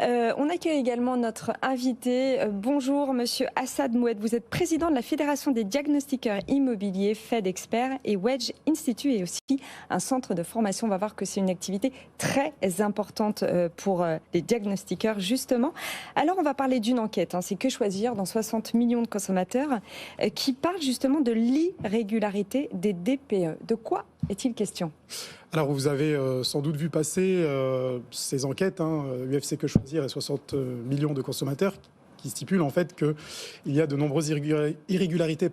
On accueille également notre invité. Bonjour Monsieur Assad Moued, vous êtes président de la Fédération des diagnostiqueurs immobiliers, FedExpert et Wedge Institute, et aussi un centre de formation. On va voir que c'est une activité très importante pour les diagnostiqueurs justement. Alors on va parler d'une enquête, c'est Que choisir dans 60 millions de consommateurs qui parle justement de l'irrégularité des DPE. De quoi est-il question ? Alors vous avez sans doute vu passer ces enquêtes, UFC Que choisir et 60 millions de consommateurs qui stipulent en fait qu'il y a de nombreuses irrégularités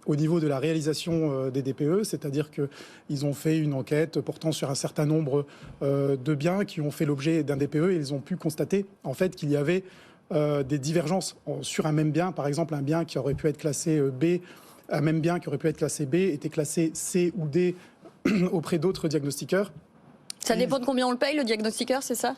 au niveau de la réalisation des DPE, c'est-à-dire qu'ils ont fait une enquête portant sur un certain nombre de biens qui ont fait l'objet d'un DPE et ils ont pu constater en fait qu'il y avait des divergences sur un même bien. Par exemple, un bien qui aurait pu être classé B, un même bien qui aurait pu être classé B était classé C ou D auprès d'autres diagnostiqueurs. Ça dépend de combien on le paye, le diagnostiqueur, c'est ça ?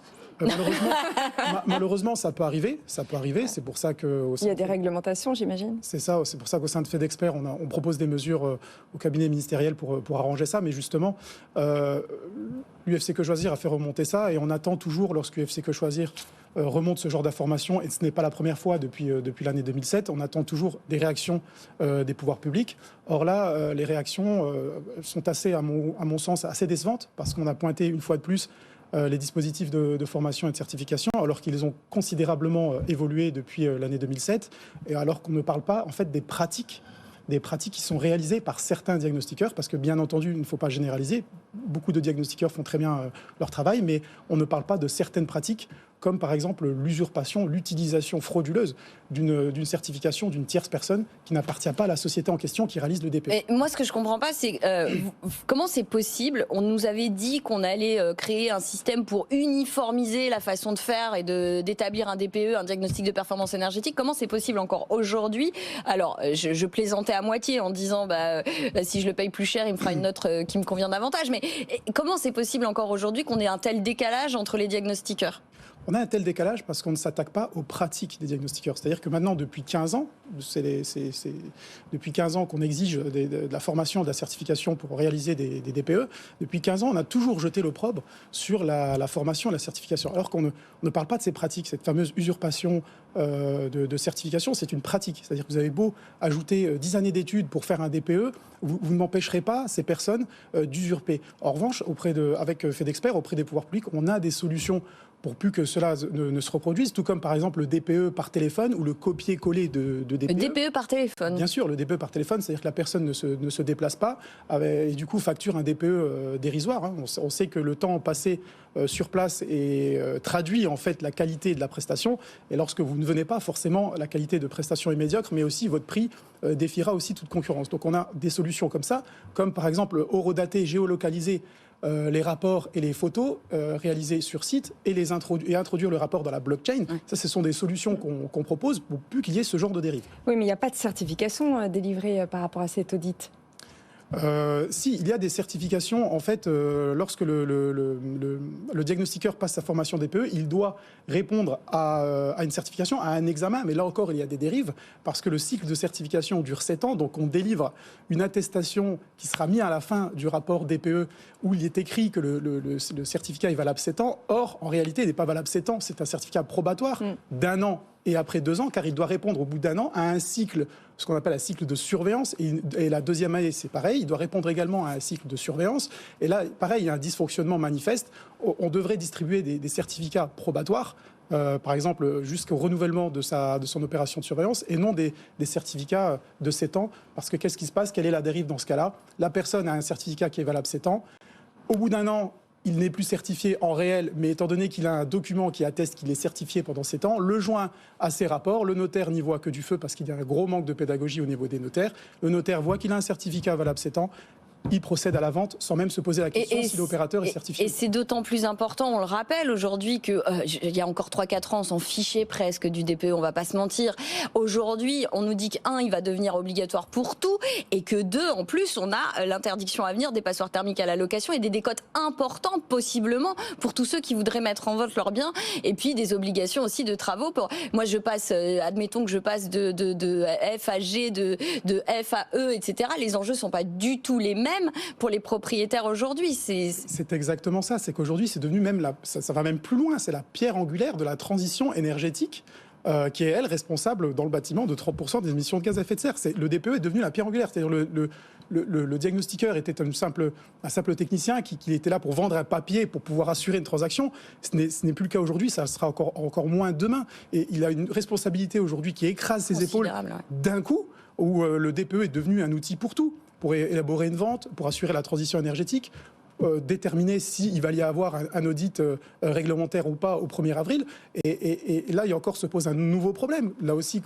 Malheureusement, ça peut arriver. C'est pour ça que il y a des réglementations, j'imagine. C'est ça. C'est pour ça qu'au sein de FedExpert, on propose des mesures au cabinet ministériel pour arranger ça. Mais justement, UFC Que choisir a fait remonter ça, et on attend toujours, lorsque UFC Que choisir remonte ce genre d'informations, et ce n'est pas la première fois depuis l'année 2007, on attend toujours des réactions des pouvoirs publics. Or là, les réactions sont assez, à mon sens, assez décevantes, parce qu'on a pointé une fois de plus les dispositifs de formation et de certification, alors qu'ils ont considérablement évolué depuis l'année 2007, et alors qu'on ne parle pas en fait des pratiques qui sont réalisées par certains diagnostiqueurs, parce que bien entendu, il ne faut pas généraliser. Beaucoup de diagnostiqueurs font très bien leur travail, mais on ne parle pas de certaines pratiques, comme par exemple l'usurpation, l'utilisation frauduleuse d'une certification d'une tierce personne qui n'appartient pas à la société en question qui réalise le DPE. Et moi, ce que je ne comprends pas, c'est comment c'est possible ? On nous avait dit qu'on allait créer un système pour uniformiser la façon de faire et d'établir un DPE, un diagnostic de performance énergétique. Comment c'est possible encore aujourd'hui ? Alors, je plaisantais à moitié en disant si je le paye plus cher, il me fera une note qui me convient davantage. Mais comment c'est possible encore aujourd'hui qu'on ait un tel décalage entre les diagnostiqueurs ? On a un tel décalage parce qu'on ne s'attaque pas aux pratiques des diagnostiqueurs. C'est-à-dire que maintenant, depuis 15 ans, depuis 15 ans qu'on exige de la formation, de la certification pour réaliser des DPE. Depuis 15 ans, on a toujours jeté l'opprobre sur la formation et la certification. Alors qu'on ne parle pas de ces pratiques. Cette fameuse usurpation de certification, c'est une pratique. C'est-à-dire que vous avez beau ajouter 10 années d'études pour faire un DPE, vous n'empêcherez pas ces personnes d'usurper. En revanche, avec FedExpert, auprès des pouvoirs publics, on a des solutions pour plus que cela ne se reproduise, tout comme par exemple le DPE par téléphone ou le copier-coller de DPE. Le DPE par téléphone. Bien sûr, le DPE par téléphone, c'est-à-dire que la personne ne se déplace pas et du coup facture un DPE dérisoire. On sait que le temps passé sur place traduit en fait la qualité de la prestation, et lorsque vous ne venez pas, forcément la qualité de prestation est médiocre, mais aussi votre prix défiera aussi toute concurrence. Donc on a des solutions comme ça, comme par exemple horodater, géolocaliser les rapports et les photos réalisés sur site et introduire le rapport dans la blockchain. Ça, ce sont des solutions qu'on propose pour plus qu'il y ait ce genre de dérive. Oui, mais il n'y a pas de certification délivrée par rapport à cet audit. Si, il y a des certifications. En fait, lorsque le diagnostiqueur passe sa formation DPE, il doit répondre à une certification, à un examen. Mais là encore, il y a des dérives, parce que le cycle de certification dure 7 ans. Donc on délivre une attestation qui sera mise à la fin du rapport DPE, où il est écrit que le certificat est valable 7 ans. Or, en réalité, il n'est pas valable 7 ans. C'est un certificat probatoire d'1 an et après 2 ans, car il doit répondre au bout d'1 an à un cycle, ce qu'on appelle un cycle de surveillance. Et la deuxième année, c'est pareil, il doit répondre également à un cycle de surveillance. Et là, pareil, il y a un dysfonctionnement manifeste. On devrait distribuer des certificats probatoires, par exemple, jusqu'au renouvellement de son opération de surveillance, et non des certificats de 7 ans. Parce que qu'est-ce qui se passe ? Quelle est la dérive dans ce cas-là ? La personne a un certificat qui est valable 7 ans. Au bout d'1 an, il n'est plus certifié en réel, mais étant donné qu'il a un document qui atteste qu'il est certifié pendant 7 ans, le joint à ses rapports, le notaire n'y voit que du feu parce qu'il y a un gros manque de pédagogie au niveau des notaires. Le notaire voit qu'il a un certificat valable 7 ans, il procède à la vente sans même se poser la question si l'opérateur est certifié. Et c'est d'autant plus important, on le rappelle aujourd'hui, qu'il y a encore 3-4 ans, on s'en fichait presque du DPE, on ne va pas se mentir. Aujourd'hui, on nous dit que, 1, il va devenir obligatoire pour tout, et que 2, en plus, on a l'interdiction à venir des passoires thermiques à la location et des décotes importantes, possiblement, pour tous ceux qui voudraient mettre en vente leurs biens, et puis des obligations aussi de travaux. Moi, je passe, admettons que je passe de F à G, de F à E, etc. Les enjeux ne sont pas du tout les mêmes. même pour les propriétaires aujourd'hui. C'est exactement ça. C'est qu'aujourd'hui, c'est devenu même ça va même plus loin. C'est la pierre angulaire de la transition énergétique. Qui est, elle, responsable dans le bâtiment de 30% des émissions de gaz à effet de serre. Le DPE est devenu la pierre angulaire. C'est-à-dire le diagnostiqueur était un simple technicien qui était là pour vendre un papier, pour pouvoir assurer une transaction. Ce n'est plus le cas aujourd'hui, ça sera encore moins demain. Et il a une responsabilité aujourd'hui qui écrase ses épaules d'un coup, où le DPE est devenu un outil pour tout, pour élaborer une vente, pour assurer la transition énergétique, déterminer s'il va y avoir un audit réglementaire ou pas au 1er avril. Et là, se pose un nouveau problème. Là aussi,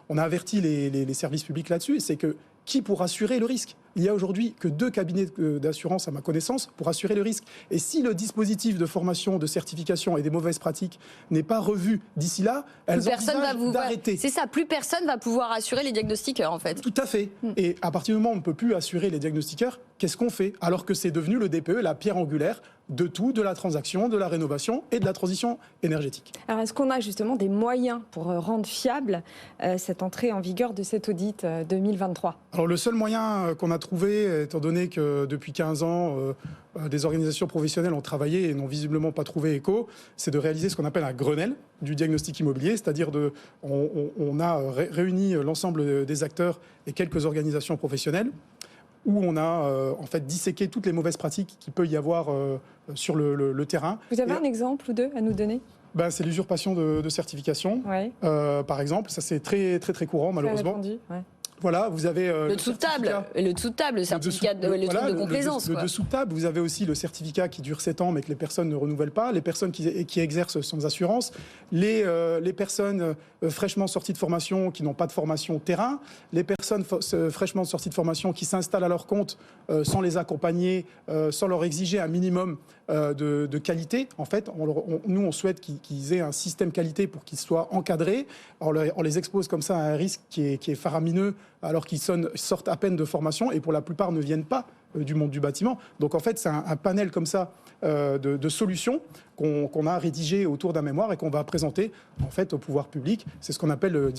on a averti les services publics là-dessus, c'est que qui pour assurer le risque? Il n'y a aujourd'hui que 2 cabinets d'assurance, à ma connaissance, pour assurer le risque. Et si le dispositif de formation, de certification et des mauvaises pratiques n'est pas revu d'ici là, elles envisagent d'arrêter. C'est ça, plus personne va pouvoir assurer les diagnostiqueurs, en fait. Tout à fait. Et à partir du moment où on ne peut plus assurer les diagnostiqueurs, qu'est-ce qu'on fait? Alors que c'est devenu le DPE, la pierre angulaire de tout, de la transaction, de la rénovation et de la transition énergétique. Alors, est-ce qu'on a justement des moyens pour rendre fiable cette entrée en vigueur de cet audit 2023 ? Alors, le seul moyen qu'on a trouvé, étant donné que depuis 15 ans, des organisations professionnelles ont travaillé et n'ont visiblement pas trouvé écho, c'est de réaliser ce qu'on appelle un Grenelle du diagnostic immobilier, c'est-à-dire on a réuni l'ensemble des acteurs et quelques organisations professionnelles, où on a en fait disséqué toutes les mauvaises pratiques qu'il peut y avoir sur le terrain. Vous avez un exemple ou deux à nous donner ? C'est l'usurpation de certification, par exemple. Ça, c'est très, très, très courant, malheureusement. Répandu, Voilà, vous avez le dessous-table, le certificat de complaisance. Le dessous-table, vous avez aussi le certificat qui dure 7 ans, mais que les personnes ne renouvellent pas, les personnes qui exercent sans assurance, les personnes fraîchement sorties de formation qui n'ont pas de formation terrain, les personnes fraîchement sorties de formation qui s'installent à leur compte sans les accompagner, sans leur exiger un minimum de qualité. En fait, nous, on souhaite qu'ils aient un système qualité pour qu'ils soient encadrés. On les expose comme ça à un risque qui est faramineux, alors qu'ils sortent à peine de formation et pour la plupart ne viennent pas du monde du bâtiment. Donc en fait, c'est un panel comme ça de solutions qu'on a rédigé autour d'un mémoire et qu'on va présenter en fait au pouvoir public. C'est ce qu'on appelle le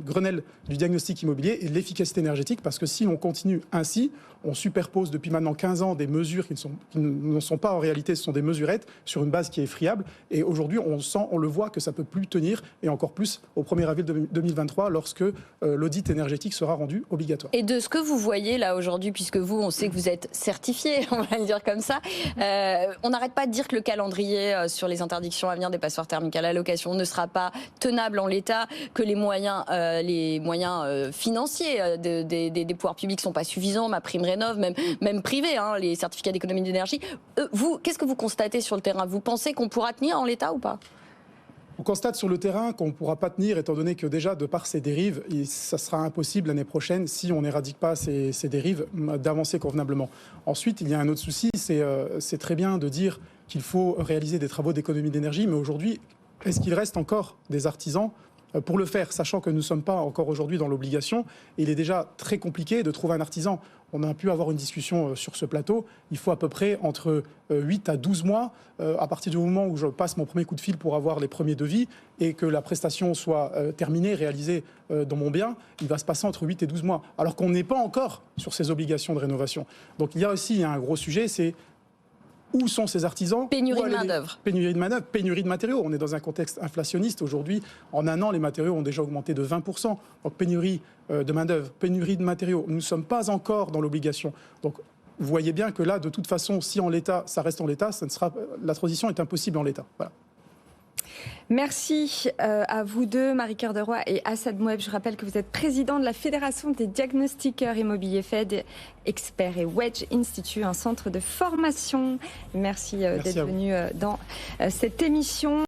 Grenelle du diagnostic immobilier et l'efficacité énergétique, parce que si on continue ainsi, on superpose depuis maintenant 15 ans des mesures qui ne sont pas en réalité, ce sont des mesurettes sur une base qui est friable. Et aujourd'hui, on le voit que ça peut plus tenir, et encore plus au 1er avril 2023 lorsque l'audit énergétique sera rendu obligatoire. Et de ce que vous voyez là aujourd'hui, puisque vous, on sait que vous êtes certifié, on va le dire comme ça, on n'arrête pas de dire que le calendrier sur les interdictions à venir des passoires thermiques à la location ne sera pas tenable en l'état, que les moyens financiers des pouvoirs publics sont pas suffisants, MaPrimeRénov', même privés, les certificats d'économie d'énergie. Vous, qu'est-ce que vous constatez sur le terrain? Vous pensez qu'on pourra tenir en l'état ou pas? On constate sur le terrain qu'on ne pourra pas tenir, étant donné que déjà, de par ces dérives, ça sera impossible l'année prochaine, si on n'éradique pas ces dérives, d'avancer convenablement. Ensuite, il y a un autre souci, c'est très bien de dire qu'il faut réaliser des travaux d'économie d'énergie, mais aujourd'hui, est-ce qu'il reste encore des artisans pour le faire, sachant que nous ne sommes pas encore aujourd'hui dans l'obligation? Il est déjà très compliqué de trouver un artisan. On a pu avoir une discussion sur ce plateau. Il faut à peu près entre 8 à 12 mois, à partir du moment où je passe mon premier coup de fil pour avoir les premiers devis et que la prestation soit terminée, réalisée dans mon bien, il va se passer entre 8 et 12 mois, alors qu'on n'est pas encore sur ces obligations de rénovation. Donc il y a aussi un gros sujet, c'est où sont ces artisans? Pénurie de main-d'œuvre. Pénurie de main-d'œuvre, pénurie de matériaux. On est dans un contexte inflationniste. Aujourd'hui, en un an, les matériaux ont déjà augmenté de 20%. Donc pénurie de main-d'œuvre, pénurie de matériaux. Nous ne sommes pas encore dans l'obligation. Donc vous voyez bien que là, de toute façon, si en l'état, ça reste en l'état, la transition est impossible en l'état. Voilà. Merci à vous deux, Marie-Cœur de Roy et Assad Moueb. Je rappelle que vous êtes président de la Fédération des diagnostiqueurs immobiliers FED Expert et Wedge Institute, un centre de formation. Merci d'être venu dans cette émission.